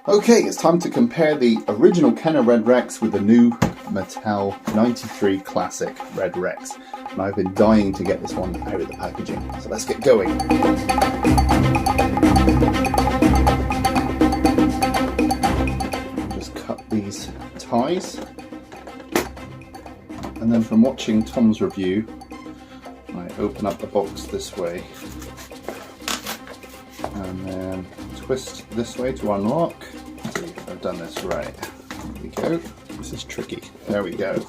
Okay, it's time to compare the original Kenner Red Rex with the new Mattel 93 Classic Red Rex. And I've been dying to get this one out of the packaging, so let's get going. Just cut these ties. And then from watching Tom's review, I open up the box this way. And then twist this way to unlock. Let's see if I've done this right. There we go. This is tricky. There we go.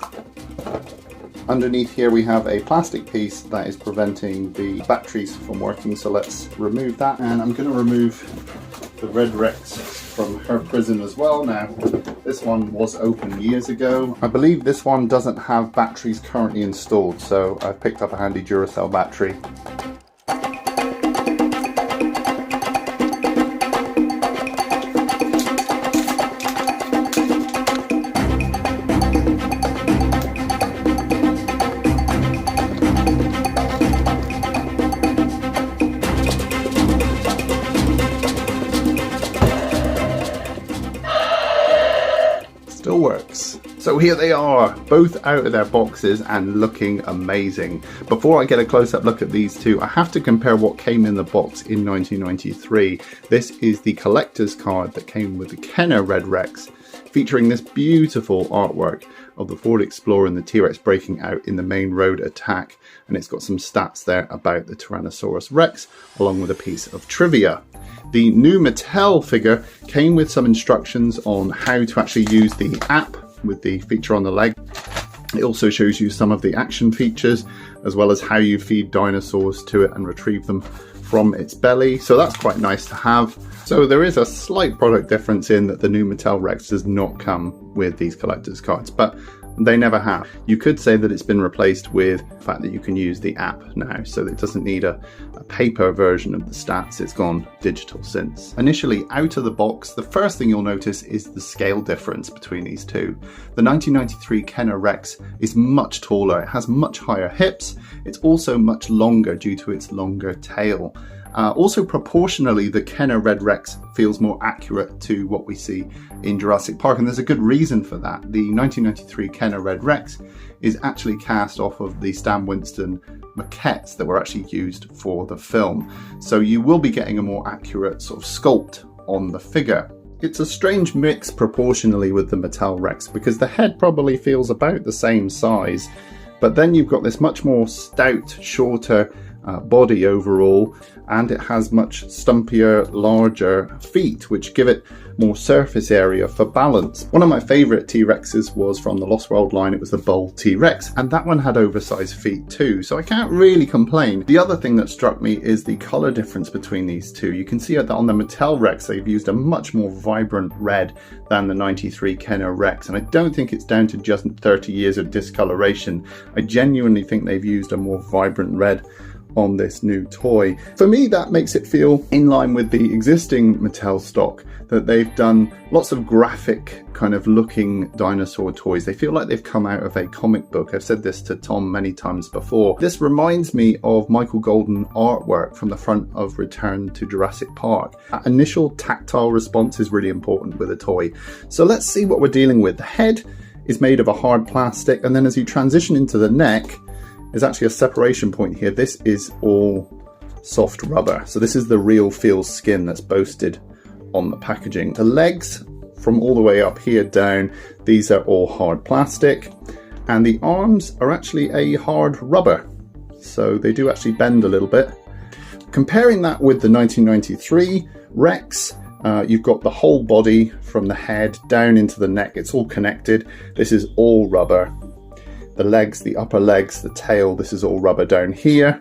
Underneath here we have a plastic piece that is preventing the batteries from working, so let's remove that. And I'm going to remove the Red Rex from her prison as well. Now, this one was open years ago. I believe this one doesn't have batteries currently installed, so I've picked up a handy Duracell battery. Still works. So here they are, both out of their boxes and looking amazing. Before I get a close-up look at these two, I have to compare what came in the box in 1993. This is the collector's card that came with the Kenner Red Rex, featuring this beautiful artwork of the Ford Explorer and the T-Rex breaking out in the main road attack. And it's got some stats there about the Tyrannosaurus Rex, along with a piece of trivia. The new Mattel figure came with some instructions on how to actually use the app with the feature on the leg. It also shows you some of the action features, as well as how you feed dinosaurs to it and retrieve them from its belly. So that's quite nice to have. So there is a slight product difference in that the new Mattel Rex does not come with these collector's cards, but they never have. You could say that it's been replaced with the fact that you can use the app now, so it doesn't need a paper version of the stats. It's gone digital since. Initially out of the box, the first thing you'll notice is the scale difference between these two. The 1993 Kenner Rex is much taller, it has much higher hips, it's also much longer due to its longer tail. Also proportionally, the Kenner Red Rex feels more accurate to what we see in Jurassic Park, and there's a good reason for that. The 1993 Kenner Red Rex is actually cast off of the Stan Winston maquettes that were actually used for the film. So you will be getting a more accurate sort of sculpt on the figure. It's a strange mix proportionally with the Mattel Rex, because the head probably feels about the same size, but then you've got this much more stout, shorter body overall, and it has much stumpier, larger feet, which give it more surface area for balance. One of my favourite T-Rexes was from the Lost World line. It was the Bull T-Rex, and that one had oversized feet too, so I can't really complain. The other thing that struck me is the colour difference between these two. You can see that on the Mattel Rex they've used a much more vibrant red than the 93 Kenner Rex, and I don't think it's down to just 30 years of discoloration. I genuinely think they've used a more vibrant red on this new toy. For me, that makes it feel in line with the existing Mattel stock, that they've done lots of graphic kind of looking dinosaur toys. They feel like they've come out of a comic book. I've said this to Tom many times before. This reminds me of Michael Golden artwork from the front of Return to Jurassic Park. That initial tactile response is really important with a toy. So let's see what we're dealing with. The head is made of a hard plastic, and then as you transition into the neck, there's actually a separation point here. This is all soft rubber. So this is the real feel skin that's boasted on the packaging. The legs from all the way up here down, these are all hard plastic, and the arms are actually a hard rubber. So they do actually bend a little bit. Comparing that with the 1993 Rex, you've got the whole body from the head down into the neck. It's all connected. This is all rubber. The legs, the upper legs, the tail, this is all rubber down here.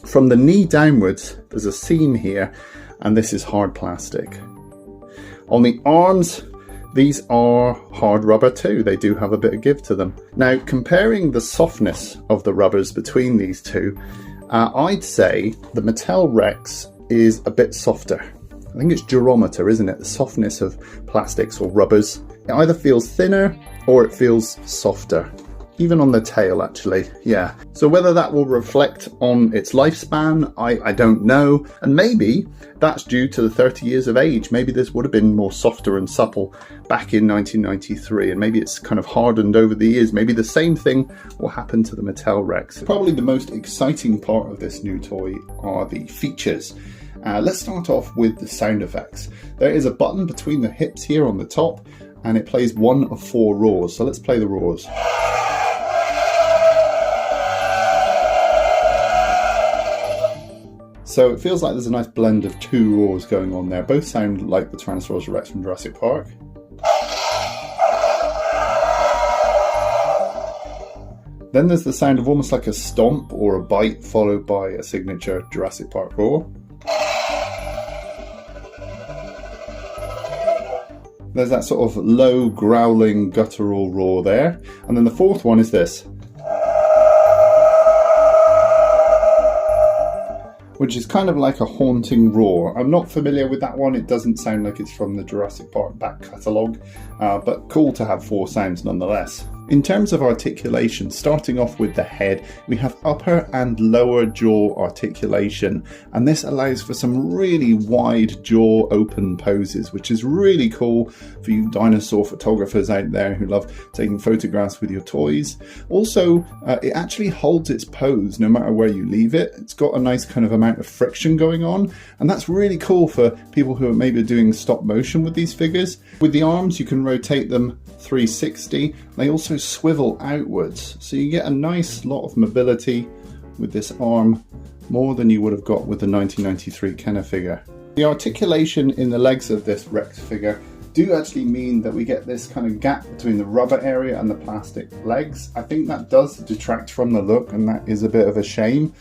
From the knee downwards, there's a seam here, and this is hard plastic. On the arms, these are hard rubber too. They do have a bit of give to them. Now, comparing the softness of the rubbers between these two, I'd say the Mattel Rex is a bit softer. I think it's durometer, isn't it? The softness of plastics or rubbers. It either feels thinner or it feels softer. Even on the tail, actually, yeah. So whether that will reflect on its lifespan, I don't know. And maybe that's due to the 30 years of age. Maybe this would have been more softer and supple back in 1993, and maybe it's kind of hardened over the years. Maybe the same thing will happen to the Mattel Rex. Probably the most exciting part of this new toy are the features. Let's start off with the sound effects. There is a button between the hips here on the top, and it plays one of 4 roars. So let's play the roars. So it feels like there's a nice blend of 2 roars going on there. Both sound like the Tyrannosaurus Rex from Jurassic Park. Then there's the sound of almost like a stomp or a bite, followed by a signature Jurassic Park roar. There's that sort of low, growling, guttural roar there. And then the 4th one is this, which is kind of like a haunting roar. I'm not familiar with that one. It doesn't sound like it's from the Jurassic Park back catalogue, but cool to have 4 sounds nonetheless. In terms of articulation, starting off with the head, we have upper and lower jaw articulation, and this allows for some really wide jaw open poses, which is really cool for you dinosaur photographers out there who love taking photographs with your toys. Also, it actually holds its pose no matter where you leave it. It's got a nice kind of amount of friction going on, and that's really cool for people who are maybe doing stop motion with these figures. With the arms, you can rotate them 360. They also swivel outwards, so you get a nice lot of mobility with this arm, more than you would have got with the 1993 Kenner figure. The articulation in the legs of this Rex figure do actually mean that we get this kind of gap between the rubber area and the plastic legs. I think that does detract from the look, and that is a bit of a shame,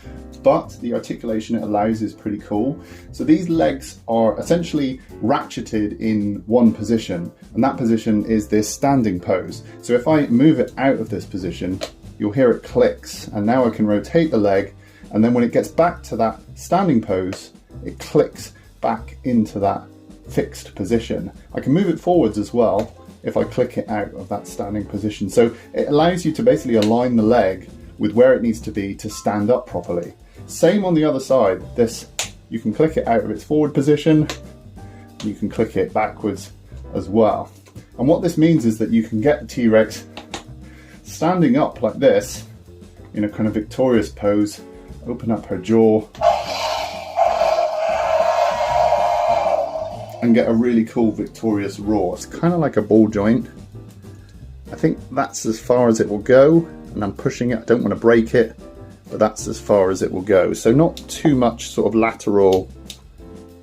but the articulation it allows is pretty cool. So these legs are essentially ratcheted in one position, and that position is this standing pose. So if I move it out of this position, you'll hear it clicks, and now I can rotate the leg, and then when it gets back to that standing pose, it clicks back into that fixed position. I can move it forwards as well if I click it out of that standing position. So it allows you to basically align the leg with where it needs to be to stand up properly. Same on the other side. This, you can click it out of its forward position, you can click it backwards as well. And what this means is that you can get the T-Rex standing up like this in a kind of victorious pose, open up her jaw, and get a really cool victorious roar. It's kind of like a ball joint. I think that's as far as it will go, and I'm pushing it. I don't want to break it, but that's as far as it will go. So not too much sort of lateral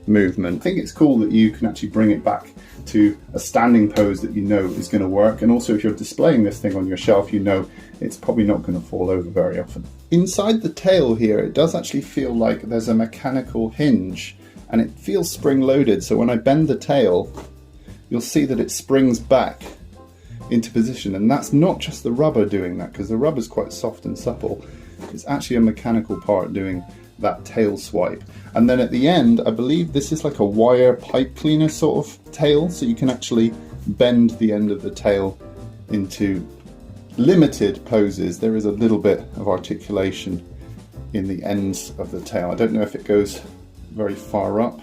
movement. I think it's cool that you can actually bring it back to a standing pose that you know is going to work, and also if you're displaying this thing on your shelf, you know it's probably not going to fall over very often. Inside the tail here, it does actually feel like there's a mechanical hinge, and it feels spring-loaded, so when I bend the tail, you'll see that it springs back into position, and that's not just the rubber doing that, because the rubber's quite soft and supple. It's actually a mechanical part doing that tail swipe. And then at the end, I believe this is like a wire pipe cleaner sort of tail, so you can actually bend the end of the tail into limited poses. There is a little bit of articulation in the ends of the tail. I don't know if it goes very far up.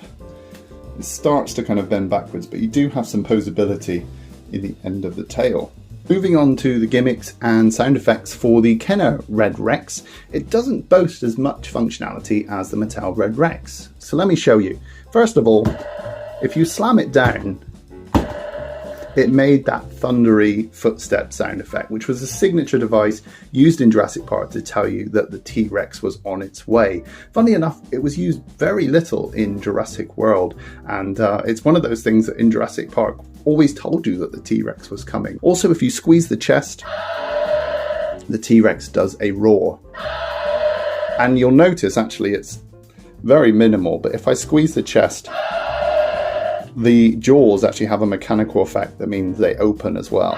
It starts to kind of bend backwards, but you do have some posability in the end of the tail. Moving on to the gimmicks and sound effects for the Kenner Red Rex, it doesn't boast as much functionality as the Mattel Red Rex. So let me show you. First of all, if you slam it down, it made that thundery footstep sound effect, which was a signature device used in Jurassic Park to tell you that the T-Rex was on its way. Funnily enough, it was used very little in Jurassic World, and it's one of those things that in Jurassic Park always told you that the T-Rex was coming. Also, if you squeeze the chest, the T-Rex does a roar. And you'll notice, actually, it's very minimal, but if I squeeze the chest, the jaws actually have a mechanical effect that means they open as well.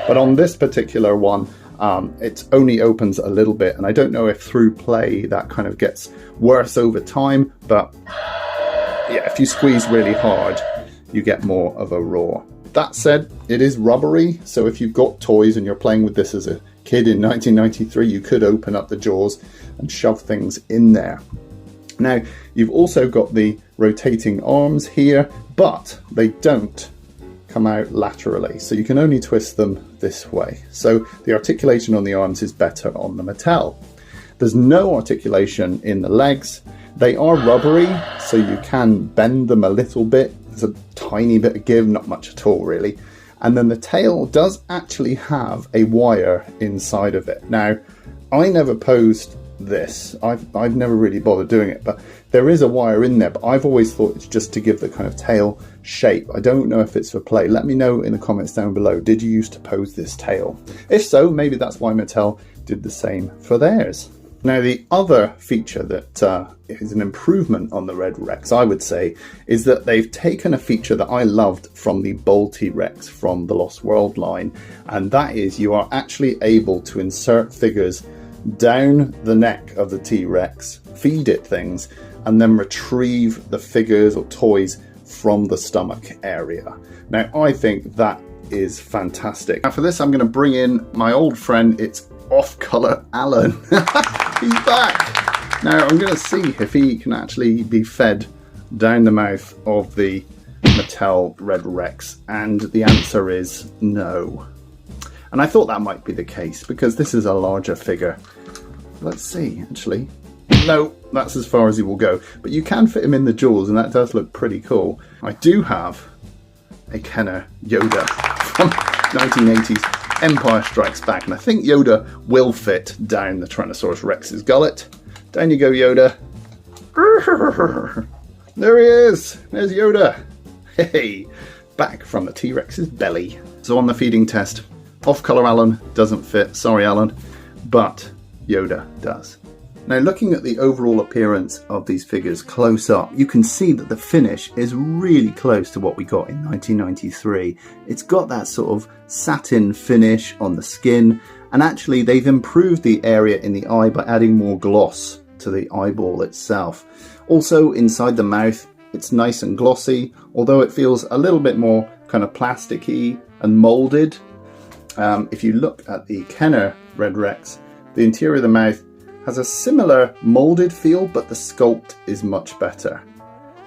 But on this particular one, it only opens a little bit, and I don't know if through play that kind of gets worse over time, but yeah, if you squeeze really hard, you get more of a roar. That said, it is rubbery, so if you've got toys and you're playing with this as a kid in 1993, you could open up the jaws and shove things in there. Now, you've also got the rotating arms here, but they don't come out laterally, so you can only twist them this way. So the articulation on the arms is better on the Mattel. There's no articulation in the legs. They are rubbery, so you can bend them a little bit. There's a tiny bit of give, not much at all really. And then the tail does actually have a wire inside of it. Now, I never posed this. I've never really bothered doing it, but there is a wire in there, but I've always thought it's just to give the kind of tail shape. I don't know if it's for play. Let me know in the comments down below. Did you used to pose this tail? If so, maybe that's why Mattel did the same for theirs. Now, the other feature that is an improvement on the Red Rex, I would say, is that they've taken a feature that I loved from the Bull T-Rex from the Lost World line, and that is you are actually able to insert figures down the neck of the T-Rex, feed it things, and then retrieve the figures or toys from the stomach area. Now, I think that is fantastic. Now, for this, I'm going to bring in my old friend. It's off-color Alan. He's back. Now, I'm going to see if he can actually be fed down the mouth of the Mattel Red Rex, and the answer is no. And I thought that might be the case because this is a larger figure. Let's see, actually. No, that's as far as he will go. But you can fit him in the jaws, and that does look pretty cool. I do have a Kenner Yoda from 1980s Empire Strikes Back, and I think Yoda will fit down the Tyrannosaurus Rex's gullet. Down you go, Yoda. There he is. There's Yoda. Hey, back from the T-Rex's belly. So on the feeding test, off-color Alan doesn't fit. Sorry, Alan. But Yoda does. Now, looking at the overall appearance of these figures close up, you can see that the finish is really close to what we got in 1993. It's got that sort of satin finish on the skin, and actually they've improved the area in the eye by adding more gloss to the eyeball itself. Also, inside the mouth, it's nice and glossy, although it feels a little bit more kind of plasticky and molded. If you look at the Kenner Red Rex, the interior of the mouth has a similar molded feel, but the sculpt is much better.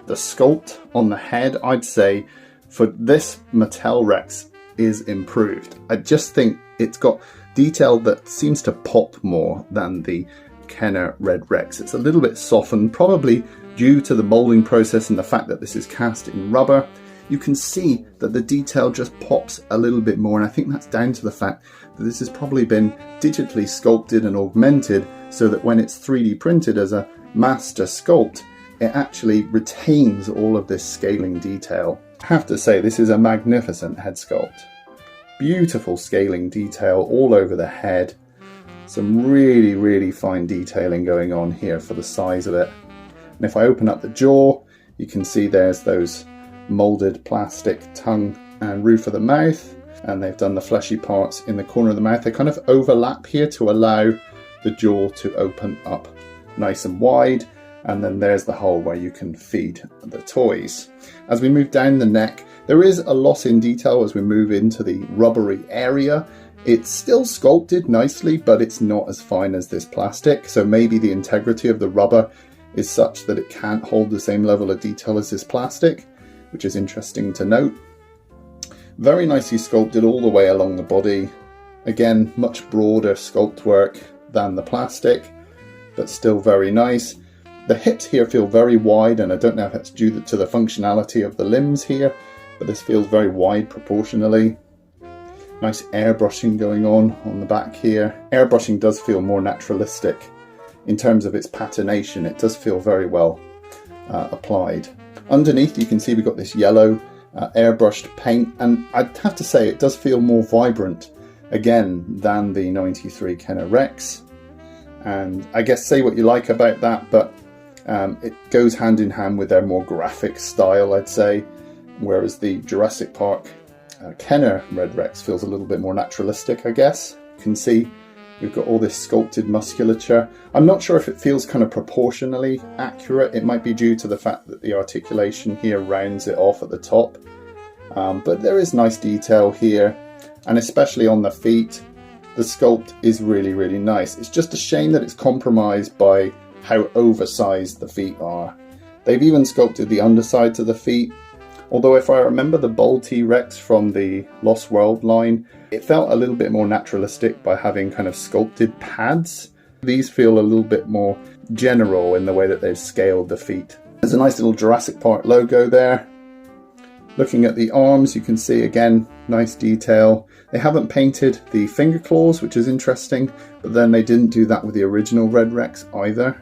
The sculpt on the head, I'd say, for this Mattel Rex is improved. I just think it's got detail that seems to pop more than the Kenner Red Rex. It's a little bit softened, probably due to the molding process and the fact that this is cast in rubber. You can see that the detail just pops a little bit more, and I think that's down to the fact that this has probably been digitally sculpted and augmented so that when it's 3D printed as a master sculpt, it actually retains all of this scaling detail. I have to say, this is a magnificent head sculpt. Beautiful scaling detail all over the head. Some really, really fine detailing going on here for the size of it. And if I open up the jaw, you can see there's those molded plastic tongue and roof of the mouth, and they've done the fleshy parts in the corner of the mouth. They kind of overlap here to allow the jaw to open up nice and wide, and then there's the hole where you can feed the toys. As we move down the neck, there is a loss in detail as we move into the rubbery area. It's still sculpted nicely, but it's not as fine as this plastic, so maybe the integrity of the rubber is such that it can't hold the same level of detail as this plastic, which is interesting to note. Very nicely sculpted all the way along the body. Again, much broader sculpt work than the plastic, but still very nice. The hips here feel very wide, and I don't know if that's due to the functionality of the limbs here, but this feels very wide proportionally. Nice airbrushing going on the back here. Airbrushing does feel more naturalistic in terms of its patination. It does feel very well applied. Underneath, you can see we've got this yellow airbrushed paint, and I'd have to say it does feel more vibrant again than the 93 Kenner Rex. And I guess say what you like about that, but it goes hand in hand with their more graphic style, I'd say, whereas the Jurassic Park Kenner Red Rex feels a little bit more naturalistic, I guess. You can see we've got all this sculpted musculature. I'm not sure if it feels kind of proportionally accurate. It might be due to the fact that the articulation here rounds it off at the top. But there is nice detail here, and especially on the feet. the sculpt is really, really nice. It's just a shame that it's compromised by how oversized the feet are. They've even sculpted the undersides of the feet. Although if I remember the Bull T-Rex from the Lost World line, it felt a little bit more naturalistic by having kind of sculpted pads. These feel a little bit more general in the way that they've scaled the feet. There's a nice little Jurassic Park logo there. Looking at the arms, you can see again, nice detail. They haven't painted the finger claws, which is interesting, but then they didn't do that with the original Red Rex either.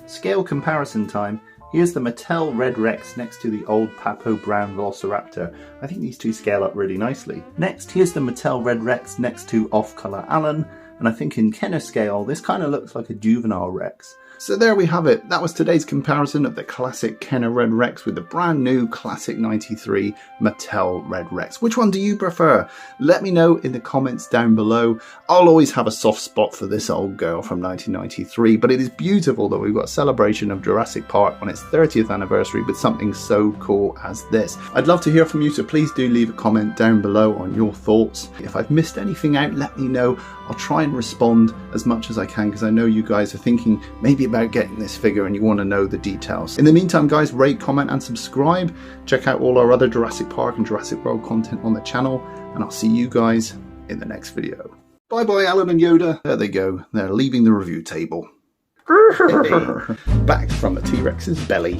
Scale comparison time. Here's the Mattel Red Rex next to the old Papo Brown Velociraptor. I think these two scale up really nicely. Next, here's the Mattel Red Rex next to Off-Color Alan, and I think in Kenner scale, this kind of looks like a juvenile Rex. So there we have it. That was today's comparison of the classic Kenner Red Rex with the brand new classic 93 Mattel Red Rex. Which one do you prefer? Let me know in the comments down below. I'll always have a soft spot for this old girl from 1993, but it is beautiful that we've got a celebration of Jurassic Park on its 30th anniversary with something so cool as this. I'd love to hear from you, so please do leave a comment down below on your thoughts. If I've missed anything out, let me know. I'll try and respond as much as I can because I know you guys are thinking maybe about getting this figure and you want to know the details. In the meantime, guys, rate, comment and subscribe. Check out all our other Jurassic Park and Jurassic World content on the channel, and I'll see you guys in the next video. Bye bye, Alan and Yoda. There they go. They're leaving the review table. Back from the T-Rex's belly.